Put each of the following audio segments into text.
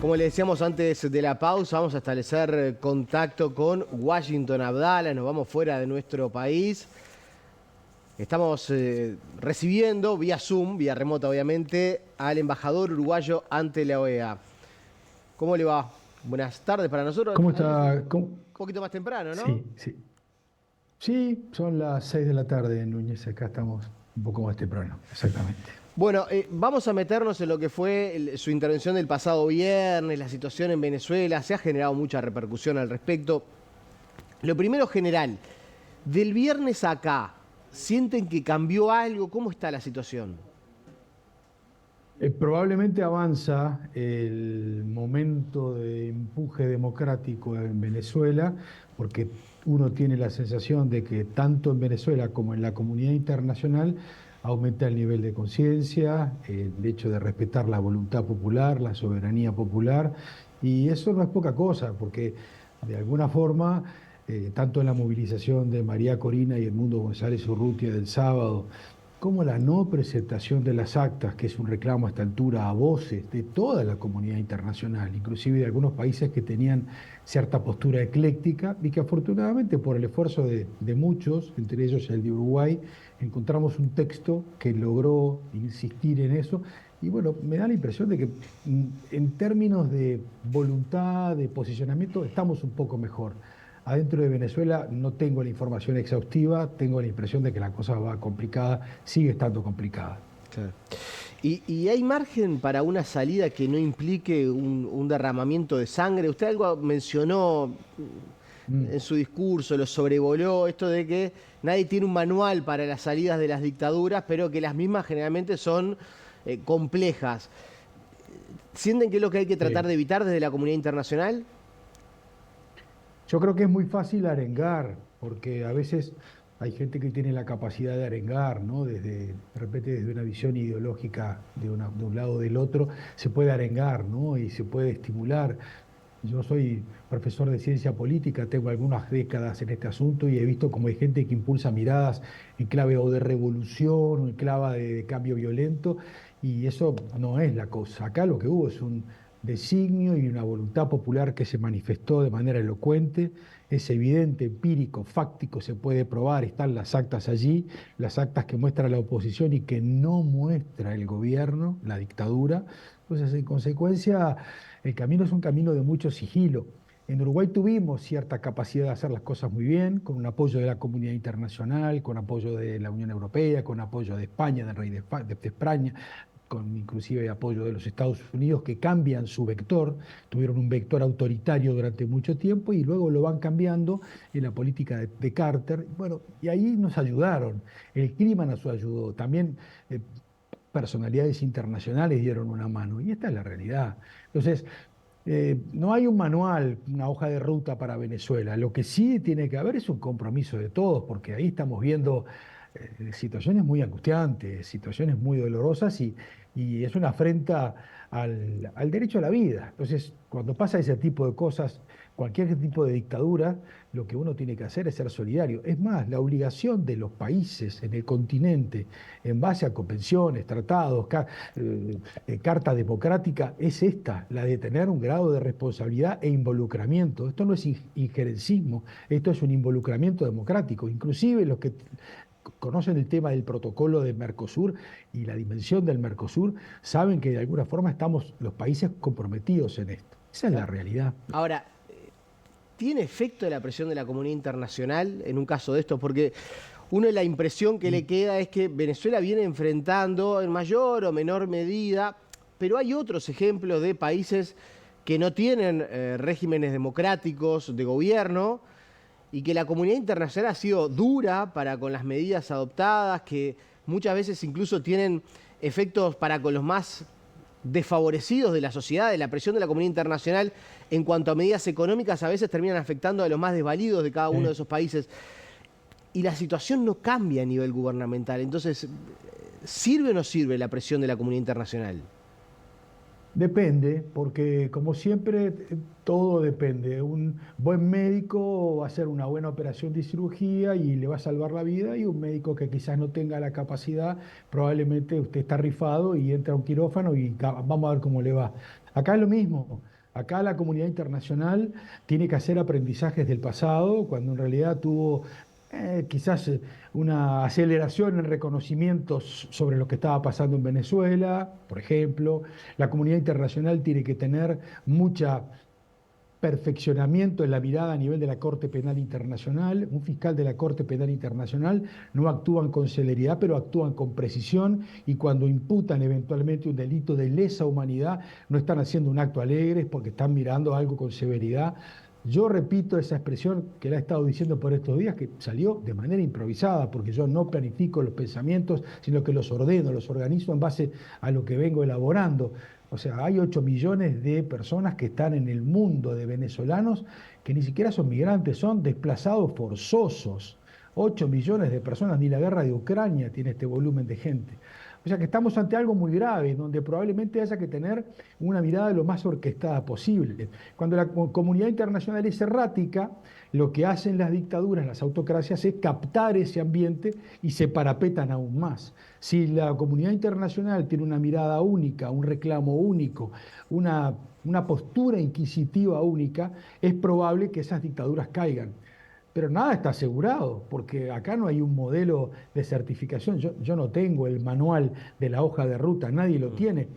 Como le decíamos antes de la pausa, vamos a establecer contacto con Washington Abdala, nos vamos fuera de nuestro país. Estamos recibiendo vía Zoom, vía remota obviamente, al embajador uruguayo ante la OEA. ¿Cómo le va? Buenas tardes para nosotros. ¿Cómo Ahí es un está? poquito más temprano, ¿no? Sí, sí. Sí, son las 6 de la tarde, Núñez. Acá estamos un poco más temprano, exactamente. Bueno, vamos a meternos en lo que fue su intervención del pasado viernes, la situación en Venezuela. Se ha generado mucha repercusión al respecto. Lo primero general, del viernes a acá, ¿sienten que cambió algo? ¿Cómo está la situación? Probablemente avanza el momento de empuje democrático en Venezuela, porque uno tiene la sensación de que tanto en Venezuela como en la comunidad internacional aumenta el nivel de conciencia, el hecho de respetar la voluntad popular, la soberanía popular, y eso no es poca cosa, porque de alguna forma, tanto en la movilización de María Corina y Edmundo González Urrutia del sábado, como la no presentación de las actas, que es un reclamo a esta altura a voces de toda la comunidad internacional, inclusive de algunos países que tenían cierta postura ecléctica y que afortunadamente por el esfuerzo de muchos, entre ellos el de Uruguay, encontramos un texto que logró insistir en eso. Y bueno, me da la impresión de que en términos de voluntad, de posicionamiento, estamos un poco mejor. Adentro de Venezuela no tengo la información exhaustiva, tengo la impresión de que la cosa va complicada, sigue estando complicada. Claro. ¿Y hay margen para una salida que no implique un derramamiento de sangre? Usted algo mencionó en Mm. su discurso, lo sobrevoló, esto de que nadie tiene un manual para las salidas de las dictaduras, pero que las mismas generalmente son complejas. ¿Sienten que es lo que hay que tratar Sí. de evitar desde la comunidad internacional? Yo creo que es muy fácil arengar, porque a veces hay gente que tiene la capacidad de arengar, ¿no? De repente desde una visión ideológica de un lado o del otro, se puede arengar, ¿no? Y se puede estimular. Yo soy profesor de ciencia política, tengo algunas décadas en este asunto y he visto cómo hay gente que impulsa miradas en clave o de revolución o en clave de cambio violento, y eso no es la cosa. Acá lo que hubo es un designio y una voluntad popular que se manifestó de manera elocuente, es evidente, empírico, fáctico, se puede probar, están las actas allí, las actas que muestra la oposición y que no muestra el gobierno, la dictadura. Entonces, en consecuencia, el camino es un camino de mucho sigilo. En Uruguay tuvimos cierta capacidad de hacer las cosas muy bien, con un apoyo de la comunidad internacional, con apoyo de la Unión Europea, con apoyo de España, del rey de España, con inclusive apoyo de los Estados Unidos, que cambian su vector. Tuvieron un vector autoritario durante mucho tiempo y luego lo van cambiando en la política de Carter. Bueno, y ahí nos ayudaron. El clima nos ayudó. También personalidades internacionales dieron una mano, y esta es la realidad. Entonces, no hay un manual, una hoja de ruta para Venezuela. Lo que sí tiene que haber es un compromiso de todos, porque ahí estamos viendo situaciones muy angustiantes, situaciones muy dolorosas, y es una afrenta al derecho a la vida. Entonces, cuando pasa ese tipo de cosas, cualquier tipo de dictadura, lo que uno tiene que hacer es ser solidario. Es más, la obligación de los países en el continente, en base a convenciones, tratados, carta democrática, es esta, la de tener un grado de responsabilidad e involucramiento. Esto no es injerencismo, esto es un involucramiento democrático. Inclusive los que conocen el tema del protocolo de Mercosur y la dimensión del Mercosur, saben que de alguna forma estamos los países comprometidos en esto. Esa es la Claro. realidad. Ahora, ¿tiene efecto la presión de la comunidad internacional en un caso de esto? Porque uno la impresión que le queda es que Venezuela viene enfrentando en mayor o menor medida, pero hay otros ejemplos de países que no tienen regímenes democráticos de gobierno y que la comunidad internacional ha sido dura para con las medidas adoptadas, que muchas veces incluso tienen efectos para con los más desfavorecidos de la sociedad, de la presión de la comunidad internacional en cuanto a medidas económicas, a veces terminan afectando a los más desvalidos de cada uno de Eh, esos países. Y la situación no cambia a nivel gubernamental. Entonces, ¿sirve o no sirve la presión de la comunidad internacional? Depende, porque como siempre, todo depende. Un buen médico va a hacer una buena operación de cirugía y le va a salvar la vida, y un médico que quizás no tenga la capacidad, probablemente usted está rifado y entra a un quirófano y vamos a ver cómo le va. Acá es lo mismo. Acá la comunidad internacional tiene que hacer aprendizajes del pasado, cuando en realidad tuvo quizás una aceleración en reconocimientos sobre lo que estaba pasando en Venezuela, por ejemplo. La comunidad internacional tiene que tener mucha perfeccionamiento en la mirada a nivel de la Corte Penal Internacional. Un fiscal de la Corte Penal Internacional no actúan con celeridad, pero actúan con precisión, y cuando imputan eventualmente un delito de lesa humanidad, no están haciendo un acto alegre, porque están mirando algo con severidad. Yo repito esa expresión que la he estado diciendo por estos días, que salió de manera improvisada, porque yo no planifico los pensamientos, sino que los ordeno, los organizo en base a lo que vengo elaborando. O sea, hay 8 millones de personas que están en el mundo, de venezolanos que ni siquiera son migrantes, son desplazados forzosos. 8 millones de personas, ni la guerra de Ucrania tiene este volumen de gente. O sea que estamos ante algo muy grave, donde probablemente haya que tener una mirada lo más orquestada posible. Cuando la comunidad internacional es errática, lo que hacen las dictaduras, las autocracias, es captar ese ambiente y se parapetan aún más. Si la comunidad internacional tiene una mirada única, un reclamo único, una postura inquisitiva única, es probable que esas dictaduras caigan. Pero nada está asegurado, porque acá no hay un modelo de certificación. Yo no tengo el manual de la hoja de ruta, nadie lo tiene.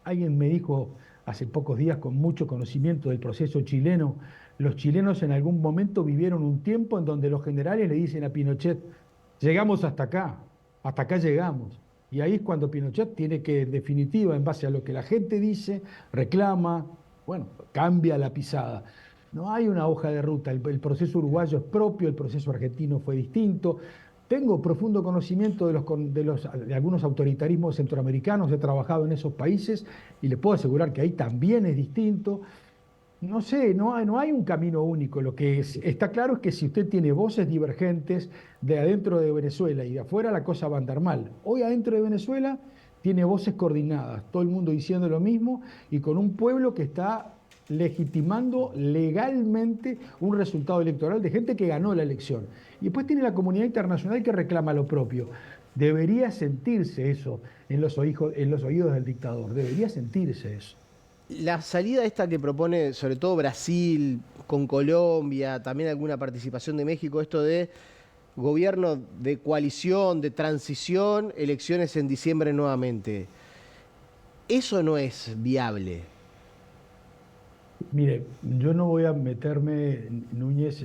Alguien me dijo hace pocos días, con mucho conocimiento del proceso chileno, los chilenos en algún momento vivieron un tiempo en donde los generales le dicen a Pinochet: llegamos hasta acá llegamos. Y ahí es cuando Pinochet tiene que, en definitiva, en base a lo que la gente dice, reclama, bueno, cambia la pisada. No hay una hoja de ruta. El proceso uruguayo es propio, el proceso argentino fue distinto. Tengo profundo conocimiento de algunos autoritarismos centroamericanos, he trabajado en esos países y les puedo asegurar que ahí también es distinto. No sé, no hay un camino único. Lo que está claro es que si usted tiene voces divergentes de adentro de Venezuela y de afuera, la cosa va a andar mal. Hoy adentro de Venezuela tiene voces coordinadas, todo el mundo diciendo lo mismo, y con un pueblo que está legitimando legalmente un resultado electoral de gente que ganó la elección. Y después tiene la comunidad internacional que reclama lo propio. Debería sentirse eso en los oídos del dictador, debería sentirse eso. La salida esta que propone sobre todo Brasil, con Colombia, también alguna participación de México, esto de gobierno de coalición, de transición, elecciones en diciembre nuevamente, eso no es viable. Mire, yo no voy a meterme, Núñez,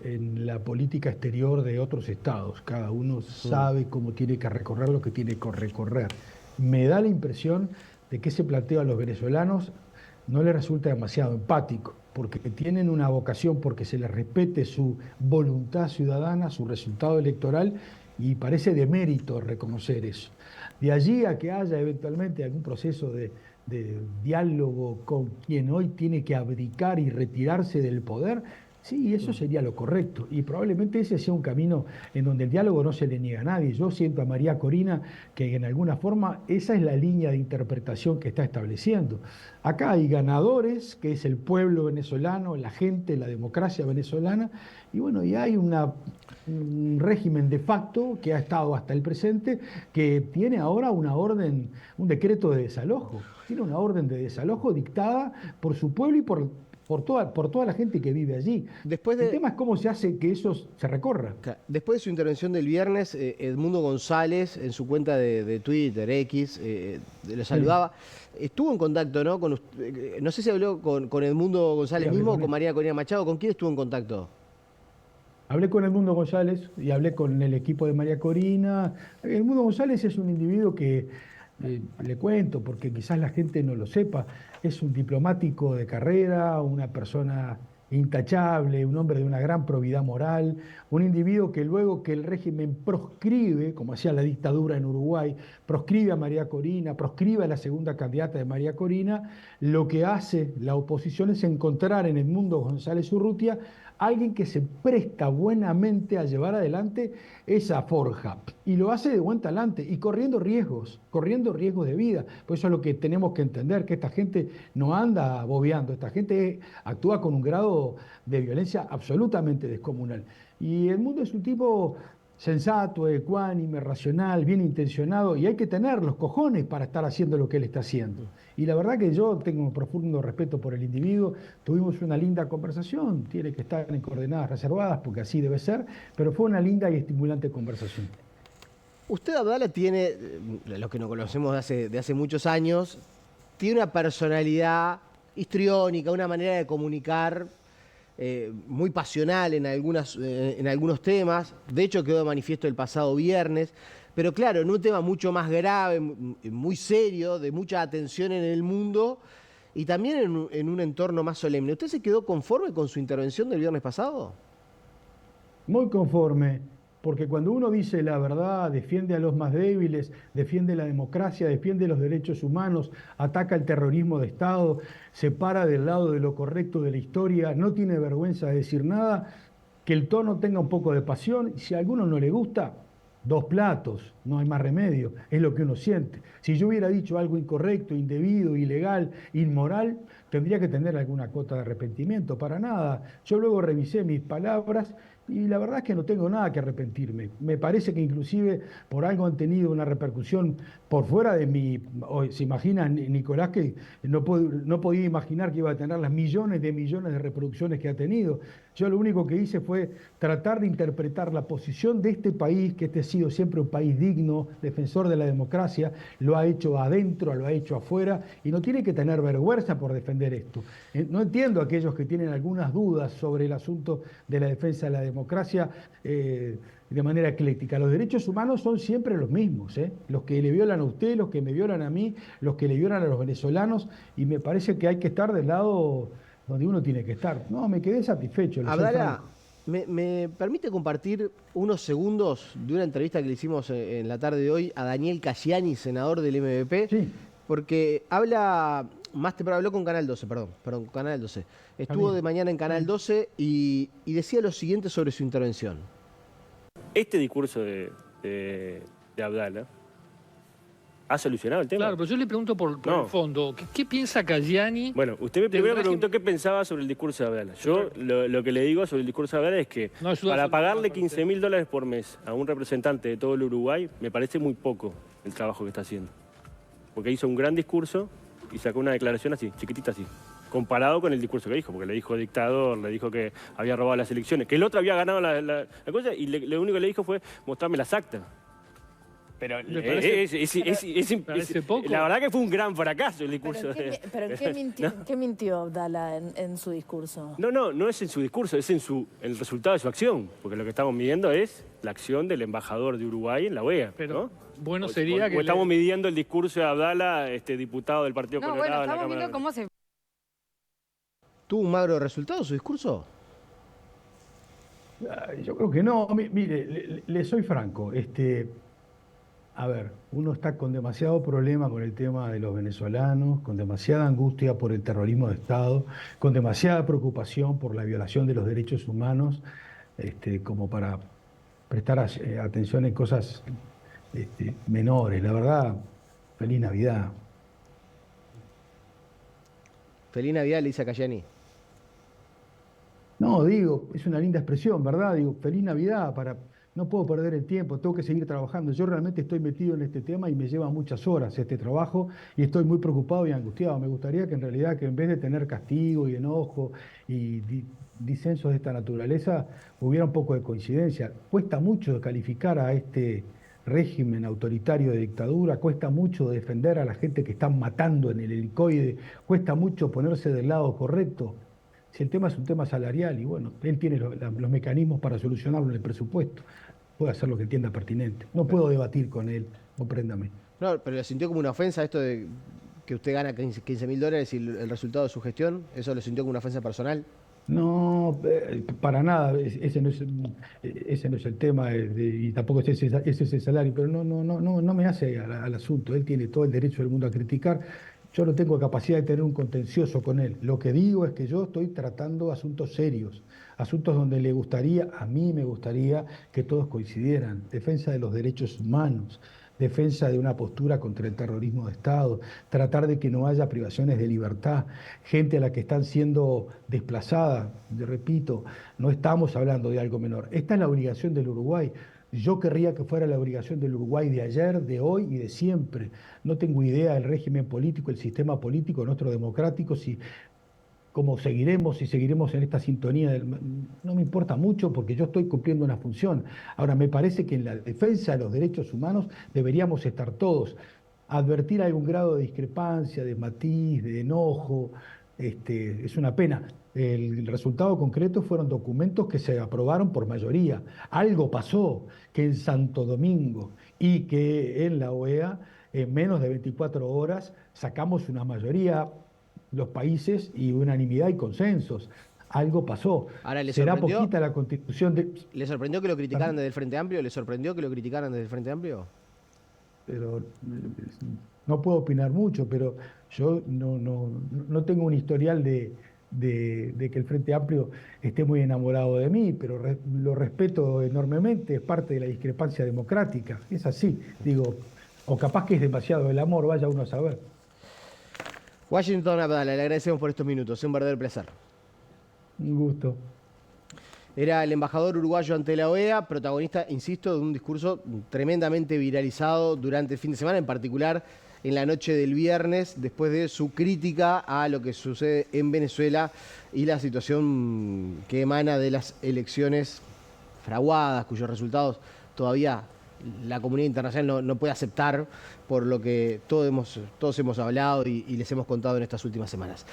en la política exterior de otros estados. Cada uno sabe cómo tiene que recorrer lo que tiene que recorrer. Me da la impresión de que ese planteo a los venezolanos no les resulta demasiado empático, porque tienen una vocación porque se les respete su voluntad ciudadana, su resultado electoral, y parece de mérito reconocer eso. De allí a que haya eventualmente algún proceso de diálogo con quien hoy tiene que abdicar y retirarse del poder, sí, eso sería lo correcto. Y probablemente ese sea un camino en donde el diálogo no se le niega a nadie. Yo siento a María Corina que en alguna forma esa es la línea de interpretación que está estableciendo. Acá hay ganadores, que es el pueblo venezolano, la gente, la democracia venezolana, y bueno, y hay un régimen de facto que ha estado hasta el presente, que tiene ahora una orden, un decreto de desalojo. Tiene una orden de desalojo dictada por su pueblo y por toda la gente que vive allí. El tema es cómo se hace que eso se recorra. Después de su intervención del viernes, Edmundo González, en su cuenta de Twitter, X, lo saludaba. Estuvo en contacto, ¿no? No sé si habló con Edmundo González mismo o con María Corina Machado. ¿Con quién estuvo en contacto? Hablé con Edmundo González y hablé con el equipo de María Corina. Edmundo González es un individuo que, le cuento, porque quizás la gente no lo sepa, es un diplomático de carrera, una persona intachable, un hombre de una gran probidad moral, un individuo que luego que el régimen proscribe, como hacía la dictadura en Uruguay, proscribe a María Corina, proscribe a la segunda candidata de María Corina, lo que hace la oposición es encontrar en Edmundo González Urrutia alguien que se presta buenamente a llevar adelante esa forja, y lo hace de buen talante y corriendo riesgos de vida. Por eso es lo que tenemos que entender, que esta gente no anda bobeando, esta gente actúa con un grado de violencia absolutamente descomunal. Y el mundo es un tipo sensato, ecuánime, racional, bien intencionado, y hay que tener los cojones para estar haciendo lo que él está haciendo. Y la verdad que yo tengo un profundo respeto por el individuo, tuvimos una linda conversación, tiene que estar en coordenadas reservadas porque así debe ser, pero fue una linda y estimulante conversación. Usted, Abdala, tiene, los que nos conocemos de hace muchos años, tiene una personalidad histriónica, una manera de comunicar muy pasional en algunos temas. De hecho, quedó de manifiesto el pasado viernes. Pero claro, en un tema mucho más grave, muy serio, de mucha atención en el mundo y también en un entorno más solemne. ¿Usted se quedó conforme con su intervención del viernes pasado? Muy conforme, porque cuando uno dice la verdad, defiende a los más débiles, defiende la democracia, defiende los derechos humanos, ataca el terrorismo de Estado, se para del lado de lo correcto de la historia, no tiene vergüenza de decir nada, que el tono tenga un poco de pasión, y si a alguno no le gusta, dos platos, no hay más remedio, es lo que uno siente. Si yo hubiera dicho algo incorrecto, indebido, ilegal, inmoral, tendría que tener alguna cuota de arrepentimiento, para nada. Yo luego revisé mis palabras y la verdad es que no tengo nada que arrepentirme. Me parece que inclusive por algo han tenido una repercusión por fuera de mi... Se imagina Nicolás que no podía imaginar que iba a tener las millones de reproducciones que ha tenido. Yo lo único que hice fue tratar de interpretar la posición de este país, que este ha sido siempre un país digno, defensor de la democracia, lo ha hecho adentro, lo ha hecho afuera, y no tiene que tener vergüenza por defender esto. No entiendo a aquellos que tienen algunas dudas sobre el asunto de la defensa de la democracia de manera ecléctica. Los derechos humanos son siempre los mismos, los que le violan a usted, los que me violan a mí, los que le violan a los venezolanos, y me parece que hay que estar del lado donde uno tiene que estar. No, me quedé satisfecho. Abdala, ¿me permite compartir unos segundos de una entrevista que le hicimos en la tarde de hoy a Daniel Casciani, senador del MVP? Sí. Porque más temprano habló con Canal 12, perdón, Canal 12. Estuvo de mañana en Canal 12 y decía lo siguiente sobre su intervención. Este discurso de Abdala ha solucionado el tema. Claro, pero yo le pregunto por el fondo. ¿Qué piensa Casciani? Bueno, usted primero me preguntó qué pensaba sobre el discurso de Abdala. Yo lo que le digo sobre el discurso de Abdala es que para pagarle $15.000 por mes a un representante de todo el Uruguay, me parece muy poco el trabajo que está haciendo. Porque hizo un gran discurso y sacó una declaración así, chiquitita así, comparado con el discurso que dijo, porque le dijo dictador, le dijo que había robado las elecciones, que el otro había ganado la cosa y lo único que le dijo fue mostrarme las actas. Pero parece poco. La verdad que fue un gran fracaso el discurso. ¿Pero qué mintió Abdala en su discurso? No es en su discurso, es en el resultado de su acción. Porque lo que estamos midiendo es la acción del embajador de Uruguay en la OEA. Pero ¿no? bueno sería que... estamos midiendo el discurso de Abdala, diputado del Partido Colorado. Bueno, en la estamos viendo Cámara. cómo se... ¿Tuvo un magro resultado su discurso? Yo creo que no. Mire, le soy franco. A ver, uno está con demasiado problema con el tema de los venezolanos, con demasiada angustia por el terrorismo de Estado, con demasiada preocupación por la violación de los derechos humanos, como para prestar atención en cosas menores. La verdad, feliz Navidad. Feliz Navidad, le dice a Casciani. No, digo, es una linda expresión, ¿verdad? Digo, feliz Navidad no puedo perder el tiempo, tengo que seguir trabajando. Yo realmente estoy metido en este tema y me lleva muchas horas este trabajo y estoy muy preocupado y angustiado. Me gustaría que en realidad, que en vez de tener castigo y enojo y disensos de esta naturaleza, hubiera un poco de coincidencia. Cuesta mucho calificar a este régimen autoritario de dictadura, cuesta mucho defender a la gente que están matando en el helicoide, cuesta mucho ponerse del lado correcto. Si el tema es un tema salarial y bueno, él tiene los mecanismos para solucionarlo en el presupuesto, puede hacer lo que entienda pertinente. No puedo debatir con él, compréndame. No, pero le sintió como una ofensa esto de que usted gana $15.000 y el resultado de su gestión. ¿Eso lo sintió como una ofensa personal? No, para nada, ese no es el tema y tampoco ese es el salario, pero no me hace al asunto. Él tiene todo el derecho del mundo a criticar. Yo no tengo capacidad de tener un contencioso con él. Lo que digo es que yo estoy tratando asuntos serios, asuntos donde a mí me gustaría que todos coincidieran. Defensa de los derechos humanos, defensa de una postura contra el terrorismo de Estado, tratar de que no haya privaciones de libertad, gente a la que están siendo desplazadas. Repito, no estamos hablando de algo menor. Esta es la obligación del Uruguay. Yo querría que fuera la obligación del Uruguay de ayer, de hoy y de siempre. No tengo idea del régimen político, el sistema político nuestro democrático, si cómo seguiremos, si seguiremos en esta sintonía. No me importa mucho porque yo estoy cumpliendo una función. Ahora, me parece que en la defensa de los derechos humanos deberíamos estar todos. Advertir algún grado de discrepancia, de matiz, de enojo, es una pena. El resultado concreto fueron documentos que se aprobaron por mayoría. Algo pasó que en Santo Domingo y que en la OEA, en menos de 24 horas, sacamos una mayoría los países y unanimidad y consensos. Algo pasó. Ahora, ¿Será poquita la constitución de...? ¿Le sorprendió que lo criticaran desde el Frente Amplio? ¿Le sorprendió que lo criticaran desde el Frente Amplio? Pero no puedo opinar mucho, pero yo no tengo un historial de que el Frente Amplio esté muy enamorado de mí, pero lo respeto enormemente, es parte de la discrepancia democrática. Es así, digo, o capaz que es demasiado el amor, vaya uno a saber. Washington Abdala, le agradecemos por estos minutos, un verdadero placer. Un gusto. Era el embajador uruguayo ante la OEA, protagonista, insisto, de un discurso tremendamente viralizado durante el fin de semana, en particular en la noche del viernes, después de su crítica a lo que sucede en Venezuela y la situación que emana de las elecciones fraguadas, cuyos resultados todavía la comunidad internacional no puede aceptar, por lo que todos hemos hablado y les hemos contado en estas últimas semanas.